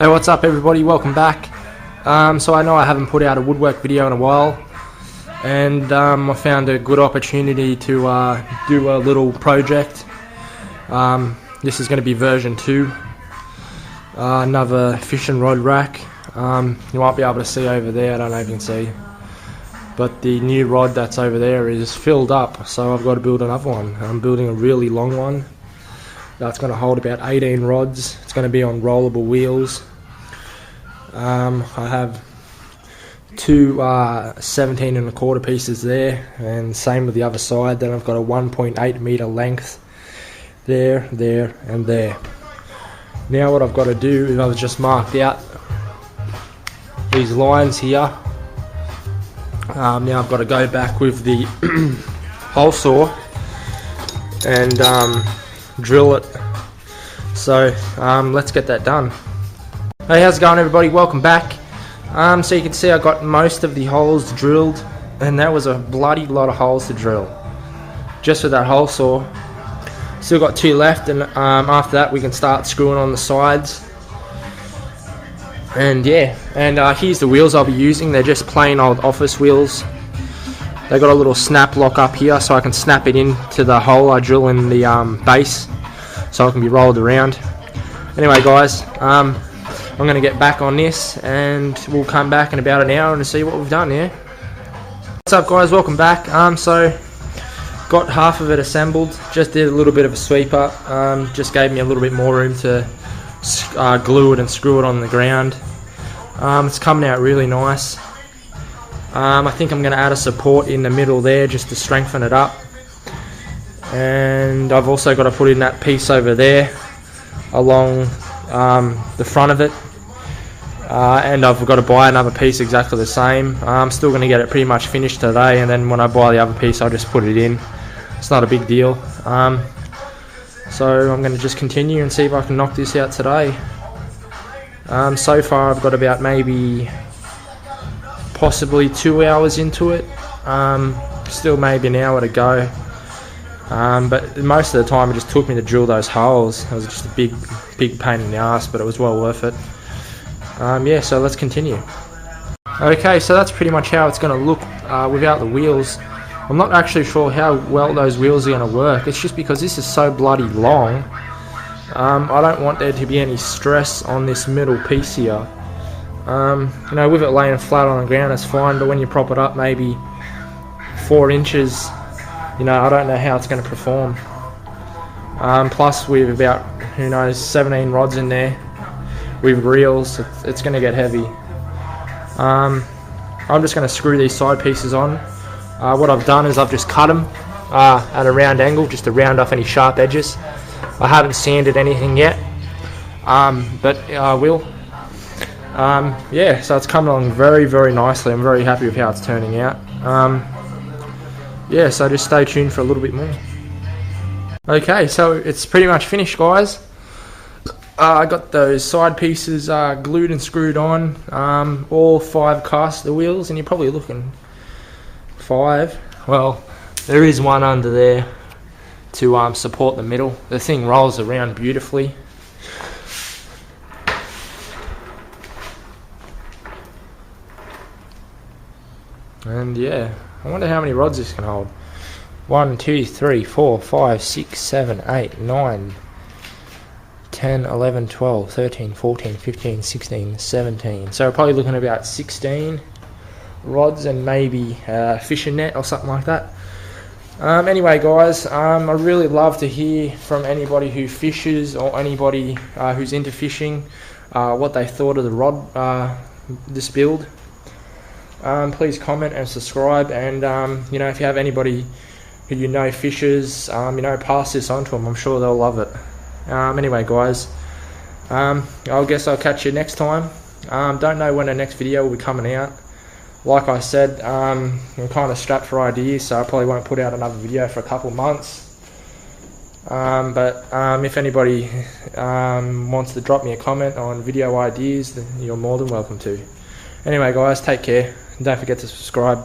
Hey, what's up everybody, welcome back. So I know I haven't put out a woodwork video in a while, and I found a good opportunity to do a little project. This is going to be version 2, another fishing rod rack. You might be able to see over there, I don't know if you can see, but the new rod that's over there is filled up, so I've got to build another one. I'm building a really long one that's going to hold about 18 rods. It's going to be on rollable wheels. I have two 17 and a quarter pieces there, and same with the other side. Then I've got a 1.8 meter length there, and there. Now what I've got to do is I've just marked out these lines here. Now I've got to go back with the hole saw and drill it. So let's get that done. Hey, how's it going everybody, welcome back. So you can see I got most of the holes drilled, and that was a bloody lot of holes to drill just with that hole saw. Still got 2 left, and after that we can start screwing on the sides. And yeah, and here's the wheels I'll be using. They're just plain old office wheels. They got a little snap lock up here, so I can snap it into the hole I drill in the base, so it can be rolled around. Anyway guys, I'm going to get back on this, and we'll come back in about an hour and see what we've done here. What's up guys, welcome back. So got half of it assembled, just did a little bit of a sweeper, just gave me a little bit more room to glue it and screw it on the ground. It's coming out really nice. I think I'm going to add a support in the middle there just to strengthen it up, and I've also got to put in that piece over there along the front of it, and I've got to buy another piece exactly the same. I'm still going to get it pretty much finished today, and then when I buy the other piece I'll just put it in. It's not a big deal. So I'm going to just continue and see if I can knock this out today. So far I've got about maybe possibly 2 hours into it. Still maybe an hour to go. But most of the time it just took me to drill those holes. It was just a big pain in the ass, but it was well worth it. Yeah, so let's continue. Okay, so that's pretty much how it's going to look without the wheels. I'm not actually sure how well those wheels are going to work. It's just because this is so bloody long. I don't want there to be any stress on this middle piece here. You know, with it laying flat on the ground it's fine, but when you prop it up maybe 4 inches, you know, I don't know how it's going to perform. Plus with about, who knows, 17 rods in there with reels, it's going to get heavy. I'm just going to screw these side pieces on. What I've done is I've just cut them at a round angle just to round off any sharp edges. I haven't sanded anything yet, but I will. Yeah, so it's coming along very nicely. I'm very happy with how it's turning out. Yeah, so just stay tuned for a little bit more. Okay, so it's pretty much finished guys. I got those side pieces glued and screwed on, all 5 caster wheels, and you're probably looking 5. Well, there is one under there to support the middle. The thing rolls around beautifully. And yeah, I wonder how many rods this can hold. 1, 2, 3, 4, 5, 6, 7, 8, 9, 10, 11, 12, 13, 14, 15, 16, 17. So we're probably looking at about 16 rods and maybe a fishing net or something like that. Anyway guys, I really love to hear from anybody who fishes or anybody who's into fishing, what they thought of the rod, this build. Please comment and subscribe, and you know, if you have anybody who you know fishes, you know, pass this on to them. I'm sure they'll love it. Anyway guys, I guess I'll catch you next time. Don't know when the next video will be coming out. Like I said, I'm kind of strapped for ideas, so I probably won't put out another video for a couple months. But if anybody wants to drop me a comment on video ideas, then you're more than welcome to. Anyway guys, take care, and don't forget to subscribe.